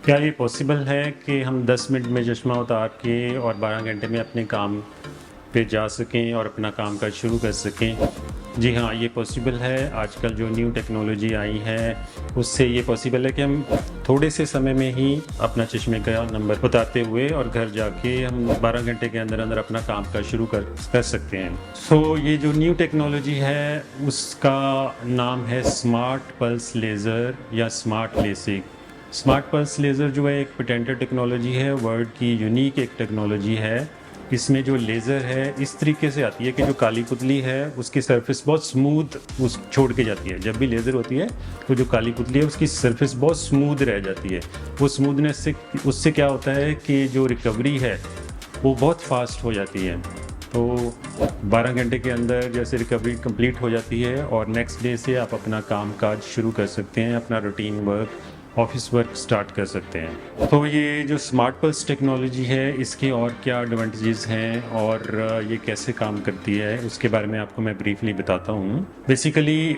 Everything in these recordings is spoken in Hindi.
क्या ये पॉसिबल है कि हम 10 मिनट में चश्मा उतार के और 12 घंटे में अपने काम पे जा सकें और अपना काम-काज शुरू कर सकें? जी हाँ, ये पॉसिबल है। आजकल जो न्यू टेक्नोलॉजी आई है, उससे ये पॉसिबल है कि हम थोड़े से समय में ही अपना चश्मे का नंबर उतारते हुए और घर जाके हम 12 घंटे के अंदर-अंदर अपना काम-काज शुरू कर सकते हैं। ये जो न्यू टेक्नोलॉजी है, उसका नाम है स्मार्ट पल्स लेज़र या smart LASIK. Smart pulse laser जो है एक पेटेंटेड टेक्नोलॉजी है, वर्ल्ड की यूनिक एक टेक्नोलॉजी है। इसमें जो लेज़र है इस तरीके से आती है कि जो काली पुतली है उसकी सरफेस बहुत स्मूथ उस छोड़ के जाती है। जब भी लेज़र होती है तो जो काली पुतली है उसकी सरफेस बहुत स्मूथ रह जाती है। वो स्मूथनेस से उससे क्या होता है कि जो रिकवरी है वो बहुत फास्ट हो जाती है। तो 12 घंटे के अंदर जैसे रिकवरी कंप्लीट हो जाती है और नेक्स्ट डे से आप अपना काम काज शुरू कर सकते हैं, अपना routine work, office work start कर सकते हैं। तो ये जो स्मार्ट पल्स टेक्नोलॉजी है इसके और क्या एडवांटेजेस हैं और ये कैसे काम करती है उसके बारे में आपको मैं ब्रीफली बताता हूँ। बेसिकली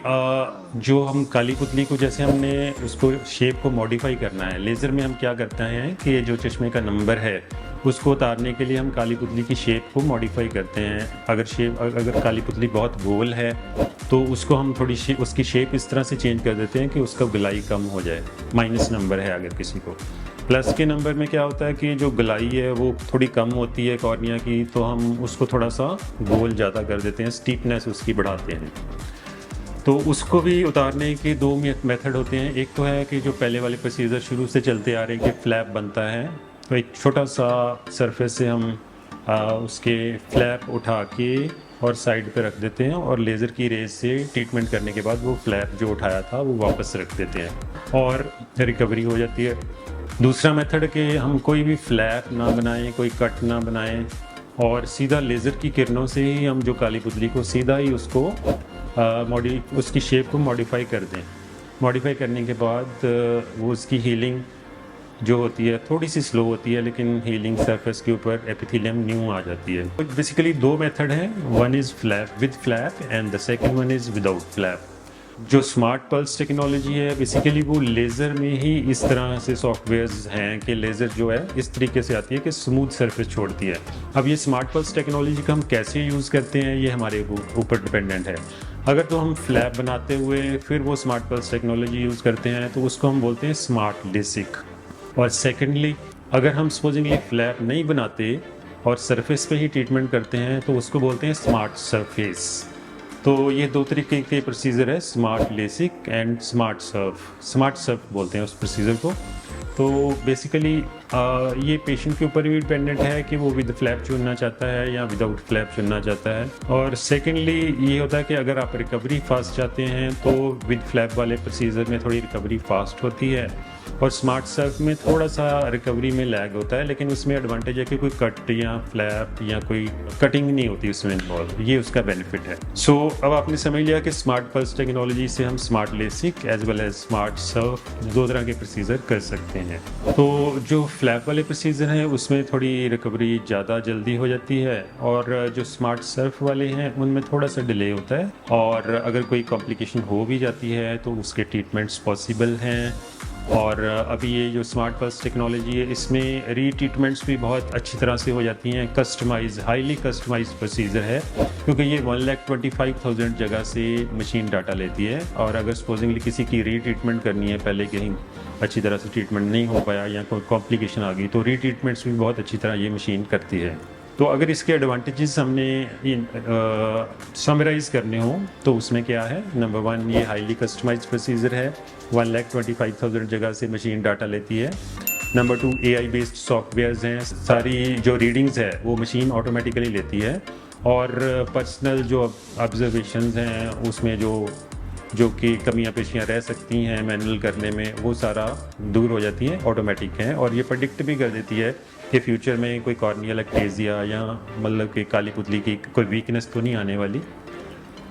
जो हम काली पुतली को जैसे हमने उसको शेप को मॉडिफाई करना है, लेज़र में हम क्या करते हैं कि जो चश्मे का नंबर है उसको उतारने के लिए हम काली पुतली की शेप को मॉडिफाई करते हैं। अगर काली पुतली बहुत गोल है तो उसको हम उसकी शेप इस तरह से चेंज कर देते हैं कि उसका गोलाई कम हो जाए। माइनस नंबर है अगर किसी को, प्लस के नंबर में क्या होता है कि जो गोलाई है वो थोड़ी कम होती है कॉर्निया की, तो हम उसको थोड़ा सा गोल ज़्यादा कर देते हैं, स्टीपनेस उसकी बढ़ाते हैं। तो उसको भी उतारने के दो मेथड होते हैं। एक तो है कि जो पहले वाले प्रोसीजर शुरू से चलते आ रहे हैं कि फ्लैप बनता है, तो एक छोटा सा सरफेस से हम उसके फ्लैप उठा के और साइड पे रख देते हैं और लेज़र की रेज से ट्रीटमेंट करने के बाद वो फ्लैप जो उठाया था वो वापस रख देते हैं और रिकवरी हो जाती है। दूसरा मेथड कि हम कोई भी फ्लैप ना बनाएं, कोई कट ना बनाएं और सीधा लेज़र की किरणों से ही हम जो काली पुतली को सीधा ही उसको उसकी शेप को मॉडिफाई कर दें। मॉडिफाई करने के बाद वो उसकी हीलिंग जो होती है थोड़ी सी स्लो होती है, लेकिन हीलिंग सरफेस के ऊपर एपिथेलियम न्यू आ जाती है। तो बेसिकली दो मेथड हैं, one is flap with flap and the second one is without flap. जो स्मार्ट पल्स टेक्नोलॉजी है बेसिकली वो लेज़र में ही इस तरह से सॉफ्टवेयर्स हैं कि लेज़र जो है इस तरीके से आती है कि स्मूथ सरफेस छोड़ती है। अब ये स्मार्ट पल्स टेक्नोलॉजी का हम कैसे यूज़ करते हैं ये हमारे ऊपर डिपेंडेंट है। अगर तो हम फ्लैप बनाते हुए फिर वो स्मार्ट पल्स टेक्नोलॉजी यूज़ करते हैं तो उसको हम बोलते हैं स्मार्ट लेसिक। और सेकेंडली अगर हम सपोजिंगली फ्लैप नहीं बनाते और सरफेस पे ही ट्रीटमेंट करते हैं तो उसको बोलते हैं स्मार्ट सरफेस। तो ये दो तरीके के प्रोसीजर है, smart LASIK and smart Surf बोलते हैं उस प्रोसीजर को। तो बेसिकली ये पेशेंट के ऊपर भी डिपेंडेंट है कि वो विद फ्लैप चुनना चाहता है या विदाउट फ्लैप चुनना चाहता है। और सेकेंडली ये होता है कि अगर आप रिकवरी फास्ट चाहते हैं तो विद फ्लैप वाले प्रोसीजर में थोड़ी रिकवरी फास्ट होती है और स्मार्ट सर्फ में थोड़ा सा रिकवरी में लैग होता है, लेकिन उसमें एडवांटेज है कि कोई कट या फ्लैप या कोई कटिंग नहीं होती उसमें इन्वॉल्व, ये उसका बेनिफिट है। अब आपने समझ लिया कि स्मार्ट पल्स टेक्नोलॉजी से हम smart LASIK as well as smart surf दो तरह के प्रोसीजर कर सकते हैं। तो जो फ्लैप वाले प्रोसीजर हैं उसमें थोड़ी रिकवरी ज़्यादा जल्दी हो जाती है और जो स्मार्ट सर्फ वाले हैं उनमें थोड़ा सा डिले होता है और अगर कोई कॉम्प्लिकेशन हो भी जाती है तो उसके ट्रीटमेंट्स पॉसिबल हैं। और अभी ये जो स्मार्ट पल्स टेक्नोलॉजी है इसमें रीट्रीटमेंट्स भी बहुत अच्छी तरह से हो जाती हैं, हाईली कस्टमाइज प्रोसीजर है, क्योंकि ये 1,25,000 जगह से मशीन डाटा लेती है और अगर सपोजिंगली किसी की रीट्रीटमेंट करनी है, पहले कहीं अच्छी तरह से ट्रीटमेंट नहीं हो पाया या कोई कॉम्प्लिकेशन आ गई तो रीट्रीटमेंट्स भी बहुत अच्छी तरह ये मशीन करती है। तो अगर इसके एडवांटेजेस हमने समराइज़ करने हों तो उसमें क्या है, नंबर वन ये हाईली कस्टमाइज्ड प्रोसीजर है, 1,25,000 जगह से मशीन डाटा लेती है। Number two AI based softwares हैं, सारी जो रीडिंग्स है वो मशीन ऑटोमेटिकली लेती है और पर्सनल जो ऑब्जर्वेशंस हैं उसमें जो कि कमियां पेशियां रह सकती हैं मैनुअल करने में वो सारा दूर हो जाती हैं, ऑटोमेटिक हैं और ये प्रेडिक्ट भी कर देती है कि फ्यूचर में कोई कॉर्नियल एक्टेजिया या मतलब कि काली पुतली की कोई वीकनेस तो नहीं आने वाली।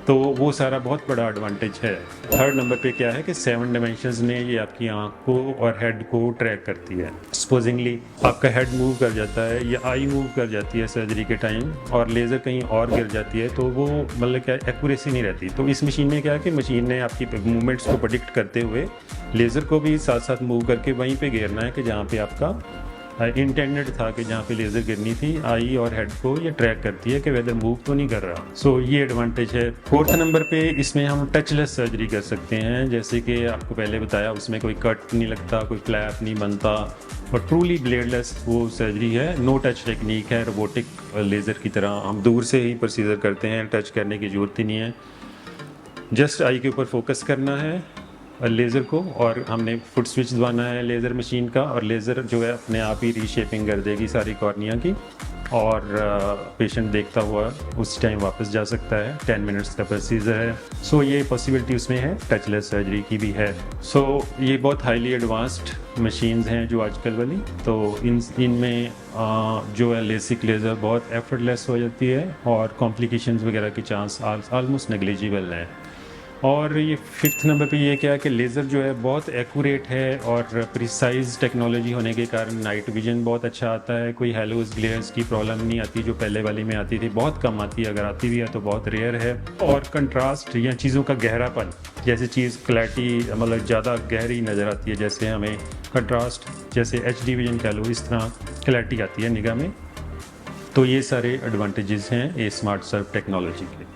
तो तो वो सारा बहुत बड़ा एडवांटेज है। थर्ड नंबर पे क्या है कि 7 डायमेंशंस में ये आपकी आँख को और हेड को ट्रैक करती है। सपोजिंगली आपका हेड मूव कर जाता है या आई मूव कर जाती है सर्जरी के टाइम और लेज़र कहीं और गिर जाती है तो वो मतलब क्या एक्यूरेसी नहीं रहती। तो इस मशीन में क्या है कि मशीन ने आपकी मूवमेंट्स को प्रेडिक्ट करते हुए लेज़र को भी साथ साथ मूव करके वहीं पे घेरना है कि जहाँ पे आपका इंटेंडेड था कि जहाँ पे लेज़र गिरनी थी, आई और हेड को ये ट्रैक करती है कि वेदर मूव तो नहीं कर रहा। सो ये एडवांटेज है। फोर्थ नंबर पे इसमें हम टचलेस सर्जरी कर सकते हैं, जैसे कि आपको पहले बताया उसमें कोई कट नहीं लगता, कोई फ्लैप नहीं बनता और ट्रूली ब्लेडलेस वो सर्जरी है। नो टच टेक्निक है, रोबोटिक लेज़र की तरह हम दूर से ही प्रोसीजर करते हैं, टच करने की ज़रूरत ही नहीं है। जस्ट आई के ऊपर फोकस करना है लेज़र को और हमने फुट स्विच दबाना है लेज़र मशीन का और लेज़र जो है अपने आप ही रीशेपिंग कर देगी सारी कॉर्निया की और पेशेंट देखता हुआ उस टाइम वापस जा सकता है। 10 मिनट्स का प्रोसीजर है। सो ये पॉसिबिलिटी उसमें है, टचलेस सर्जरी की भी है। सो ये बहुत हाईली एडवांस्ड मशीन्स हैं जो आजकल वाली, तो इनमें जो है लेसिक लेज़र बहुत एफर्टलेस हो जाती है और कॉम्प्लिकेशंस वगैरह के चांस ऑलमोस्ट नेग्लिजिबल हैं। और ये फिफ्थ नंबर पे ये क्या है कि लेज़र जो है बहुत एक्यूरेट है और प्रिसाइज टेक्नोलॉजी होने के कारण नाइट विजन बहुत अच्छा आता है। कोई हेलोज ग्लेयर्स की प्रॉब्लम नहीं आती जो पहले वाली में आती थी, बहुत कम आती है, अगर आती भी है तो बहुत रेयर है। और कंट्रास्ट या चीज़ों का गहरापन, जैसे चीज़ क्लैरिटी मतलब ज़्यादा गहरी नज़र आती है, जैसे हमें कंट्रास्ट जैसे HD विजन कह लो, इस तरह क्लैरिटी आती है निगाह में। तो ये सारे एडवांटेजेस हैं ये स्मार्ट सर्फ टेक्नोलॉजी के।